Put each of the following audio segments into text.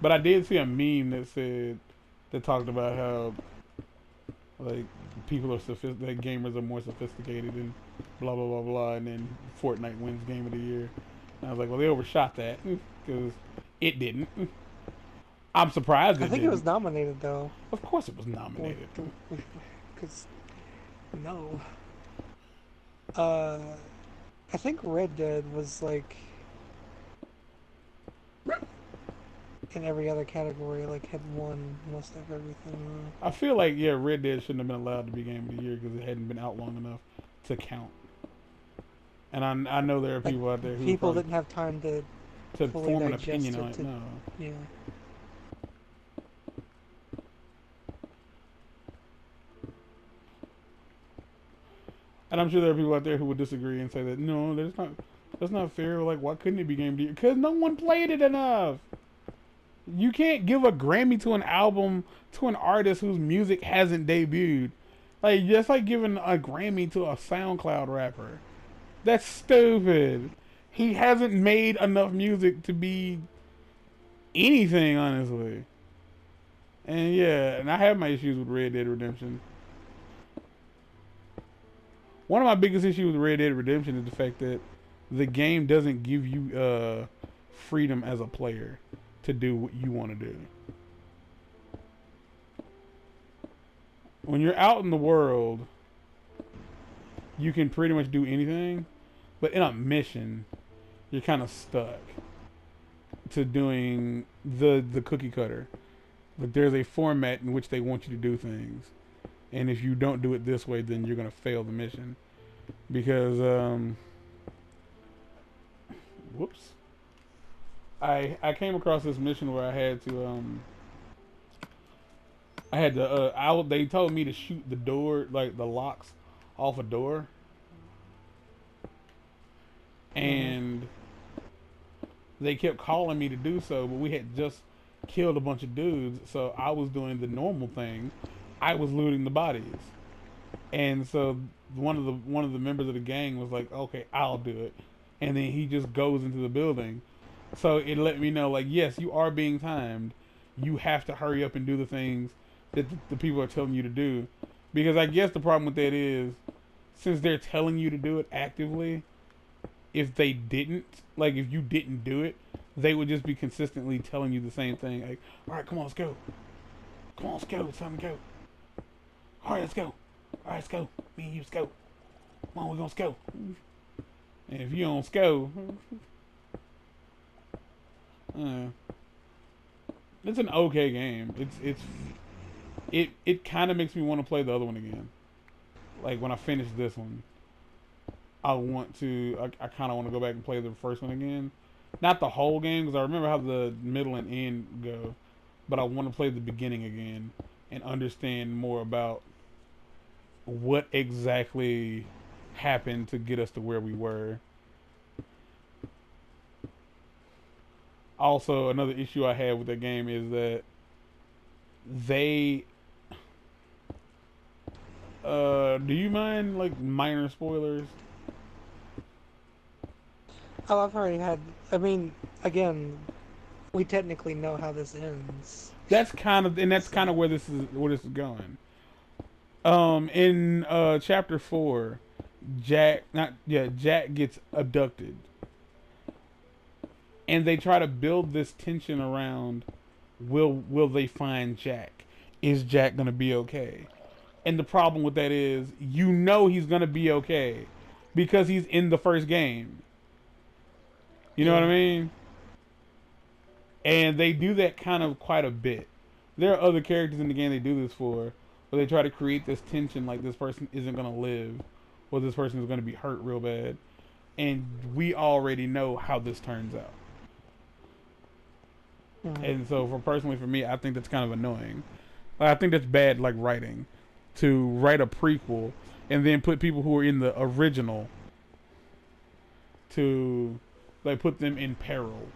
But I did see a meme that talked about how like people are that gamers are more sophisticated and blah blah blah blah, and then Fortnite wins Game of the Year. And I was like, well, they overshot that because it didn't. I'm surprised I it think it was didn't. nominated though. Of course, it was nominated. Because no, uh, I think Red Dead was like in every other category, like had won most of everything. I feel like yeah, Red Dead shouldn't have been allowed to be Game of the Year because it hadn't been out long enough to count. And I know there are Like people out there who would people probably didn't have time to to fully form an opinion digest on it. it. To No, yeah, and I'm sure there are people out there who would disagree and say that no, that's not fair. Like, why couldn't it be Game of the Year? Because no one played it enough. You can't give a Grammy to an album to an artist whose music hasn't debuted. Like, just like giving a Grammy to a SoundCloud rapper. That's stupid. He hasn't made enough music to be anything, honestly. And yeah, and I have my issues with Red Dead Redemption. One of my biggest issues with Red Dead Redemption is the fact that the game doesn't give you freedom as a player to do what you want to do. When you're out in the world, you can pretty much do anything, but in a mission, you're kind of stuck to doing the cookie cutter. Like there's a format in which they want you to do things, and if you don't do it this way, then you're gonna fail the mission. Because whoops, I came across this mission where I had to they told me to shoot the door, like the locks off a door, mm-hmm. and they kept calling me to do so, but we had just killed a bunch of dudes, so I was doing the normal thing. I was looting the bodies. And so one of the members of the gang was like, "Okay, I'll do it." And then he just goes into the building. So it let me know like, "Yes, you are being timed. You have to hurry up and do the things that the people are telling you to do." Because I guess the problem with that is since they're telling you to do it actively, if they didn't, like if you didn't do it, they would just be consistently telling you the same thing. Like, all right, come on, let's go. Come on, let's go. It's time to go. All right, let's go. All right, let's go. Me and you, let's go. Come on, we're gonna go. And if you don't go, uh, it's an okay game. It kind of makes me want to play the other one again. Like when I finish this one, I kind of want to go back and play the first one again. Not the whole game because I remember how the middle and end go, but I want to play the beginning again and understand more about what exactly happened to get us to where we were. Also, another issue I have with that game is that they do you mind like minor spoilers? Oh, I've already had. I mean, again, we technically know how this ends. That's So, kind of where this is going. In chapter 4, Jack gets abducted, and they try to build this tension around will they find Jack? Is Jack gonna be okay? And the problem with that is you know he's gonna be okay because he's in the first game. You know what I yeah. mean? And they do that kind of quite a bit. There are other characters in the game they do this for, where they try to create this tension like this person isn't gonna live, or this person is gonna be hurt real bad, and we already know how this turns out. Mm-hmm. And so, for me, I think that's kind of annoying. Like, I think that's bad, like writing, to write a prequel and then put people who are in the original to like put them in peril,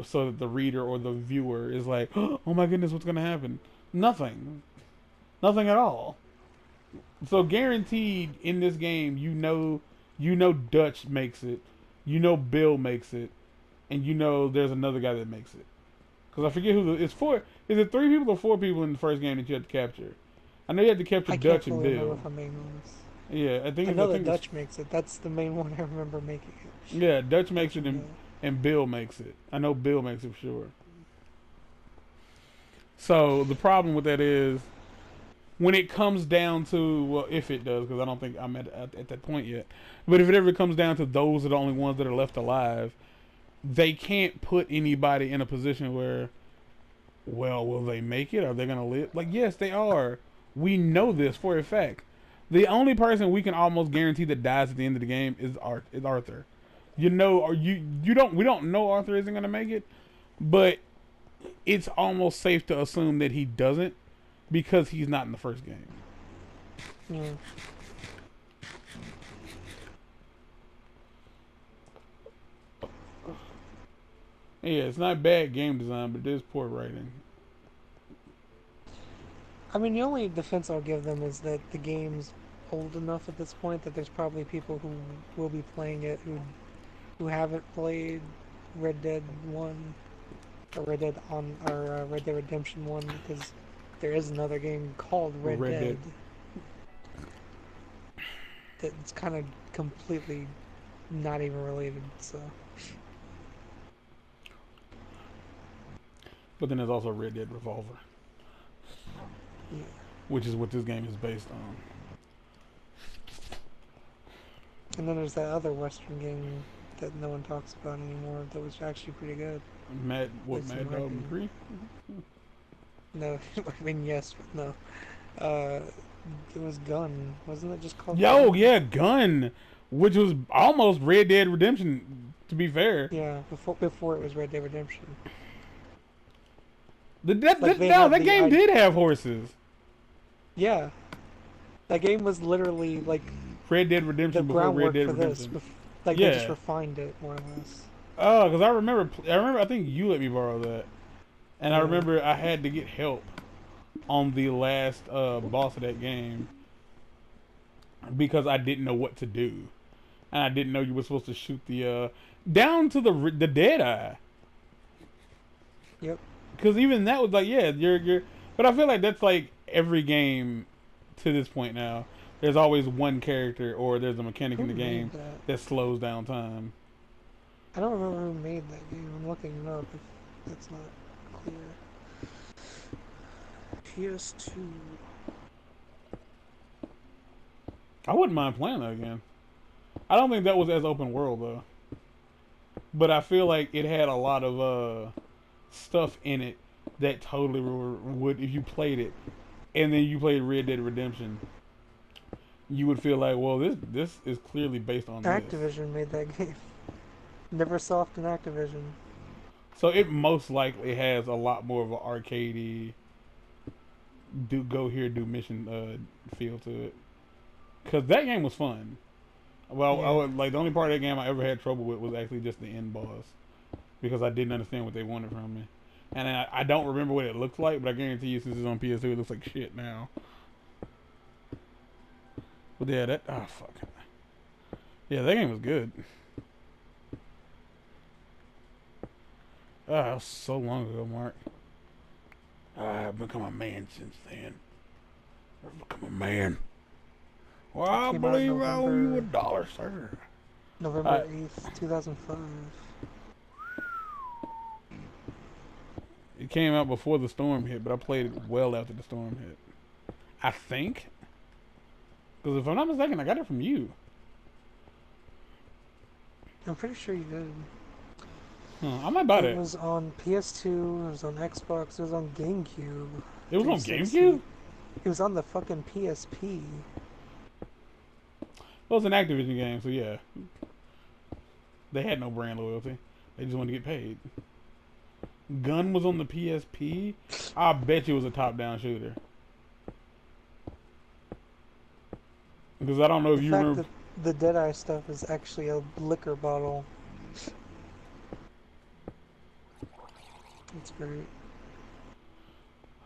so that the reader or the viewer is like, "Oh my goodness, what's gonna happen?" Nothing, nothing at all. So guaranteed in this game, you know Dutch makes it, you know Bill makes it, and you know there's another guy that makes it. Because I forget who it's four. Is it 3 people or 4 people in the first game that you had to capture? I know you had to capture I can't Dutch and fully remember Bill. if I made those. Yeah, I think I it's, I know that think it's, Dutch makes it. That's the main one I remember making it. yeah, Dutch makes Dutch it and Bill. and Bill makes it. I know Bill makes it for sure. So the problem with that is when it comes down to, well, if it does, because I don't think I'm at that point yet. But if it ever comes down to those are the only ones that are left alive, they can't put anybody in a position where, well, will they make it? Are they gonna live? Like, yes, they are. We know this for a fact. The only person we can almost guarantee that dies at the end of the game is Arthur. You know, or you don't we don't know Arthur isn't gonna make it, but it's almost safe to assume that he doesn't because he's not in the first game. Yeah. Yeah, it's not bad game design, but it is poor writing. I mean, the only defense I'll give them is that the game's old enough at this point that there's probably people who will be playing it who haven't played Red Dead 1 or Red Dead on or Red Dead Redemption 1 because there is another game called Red Dead that's kind of completely not even related. So, But then there's also Red Dead Revolver, yeah. which is what this game is based on. And then there's that other Western game that no one talks about anymore that was actually pretty good. Mad It's in my Dog opinion. 3? No, I mean yes, but no. It was Gun, wasn't it just called Yo, Gun? yeah, Gun, which was almost Red Dead Redemption. To be fair, Yeah, before it was Red Dead Redemption. that game did have horses. Yeah, that game was literally like Red Dead the Redemption before Red groundwork Dead for this. Redemption. Like Yeah. they just refined it more or less. Oh, because I remember. I think you let me borrow that, and I Yeah. remember I had to get help on the last boss of that game because I didn't know what to do, and I didn't know you were supposed to shoot the down to the dead eye. Yep. Because even that was like, yeah, you're. But I feel like that's like every game to this point now. There's always one character or there's a mechanic in the Who made game that? that slows down time. I don't remember who made that game. I'm looking it up if that's not clear. PS2. I wouldn't mind playing that again. I don't think that was as open world though. But I feel like it had a lot of stuff in it that totally would, if you played it, and then you played Red Dead Redemption, you would feel like, well, this is clearly based on this. Activision made that game. Neversoft and Activision. So it most likely has a lot more of an arcadey, go here, do mission feel to it. Cause that game was fun. Well, Yeah. I would, like the only part of that game I ever had trouble with was actually just the end boss, because I didn't understand what they wanted from me, and I don't remember what it looked like, but I guarantee you, since it's on PS2, it looks like shit now. But yeah, fuck. Yeah, that game was good. That was so long ago, Mark. I've become a man since then. I've become a man. Well, I Came out believe I owe you November- $1, sir. November 8th, 2005. It came out before the storm hit, but I played it well after the storm hit. I think. Because if I'm not mistaken, I got it from you. I'm pretty sure you did. I might buy It that. was on PS2, it was on Xbox, it was on GameCube. It was on 360. GameCube? It was on the fucking PSP. Well, it's an Activision game, so yeah. They had no brand loyalty. They just wanted to get paid. Gun was on the PSP? I bet you it was a top-down shooter. Because I don't know if The you fact remember... that the Deadeye stuff is actually a liquor bottle. It's great.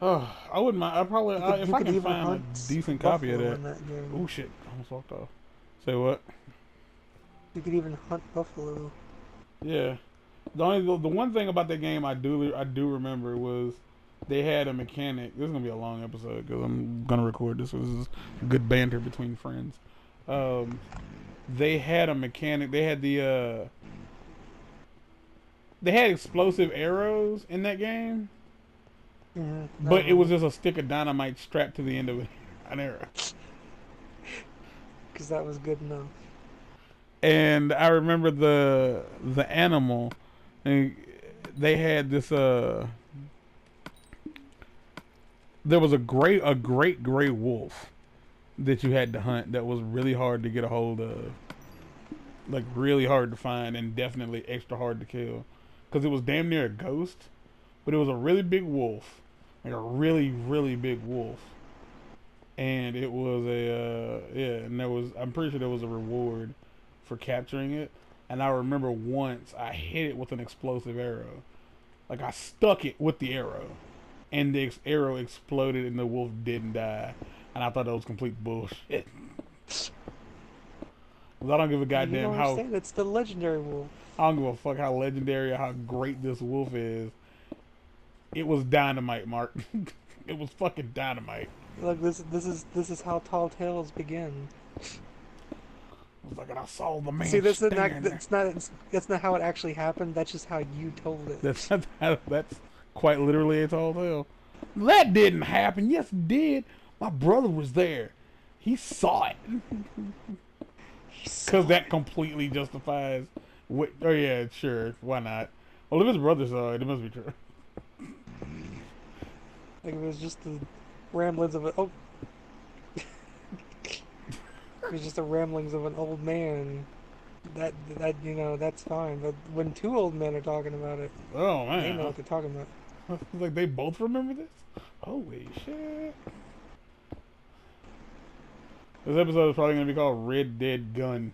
Oh, I wouldn't mind. If You I could can even find a hunt decent copy of buffalo that. in that game. Oh shit, I almost walked off. Say what? You could even hunt buffalo. Yeah. The one thing about that game I do remember was they had a mechanic. This is gonna be a long episode because I'm gonna record this. This is good banter between friends. Um, they had a mechanic. They had explosive arrows in that game, Mm-hmm. I but it was remember. just a stick of dynamite strapped to the end of an arrow. Because that was good enough. And I remember the animal. And they had this. There was a great gray wolf that you had to hunt that was really hard to get a hold of, like really hard to find, and definitely extra hard to kill, because it was damn near a ghost, but it was a really big wolf, like a really big wolf, and it was yeah, and I'm pretty sure there was a reward for capturing it, and I remember once I hit it with an explosive arrow, like I stuck it with the arrow, and the arrow exploded and the wolf didn't die, and I thought that was complete bullshit. 'Cause I don't give a You goddamn don't how understand. It's the legendary wolf. I don't give a fuck how legendary or how great this wolf is. It was dynamite, Mark. It was fucking dynamite. Look, this is how tall tales begin. It was like, and I saw the See, man this is not. stand there. That's not how it actually happened. That's just how you told That's it. that's quite literally a tall tale. That didn't happen. Yes, it did. My brother was there. He saw it. He Because saw that it. completely justifies. What? Oh yeah, sure. Why not? Well, if his brother saw it, it must be true. Like it was just the ramblings of it was just the ramblings of an old man. That's fine. But when two old men are talking about it, Oh they know man, what they're talking about. like they both remember this. Holy shit! This episode is probably gonna be called Red Dead Gun.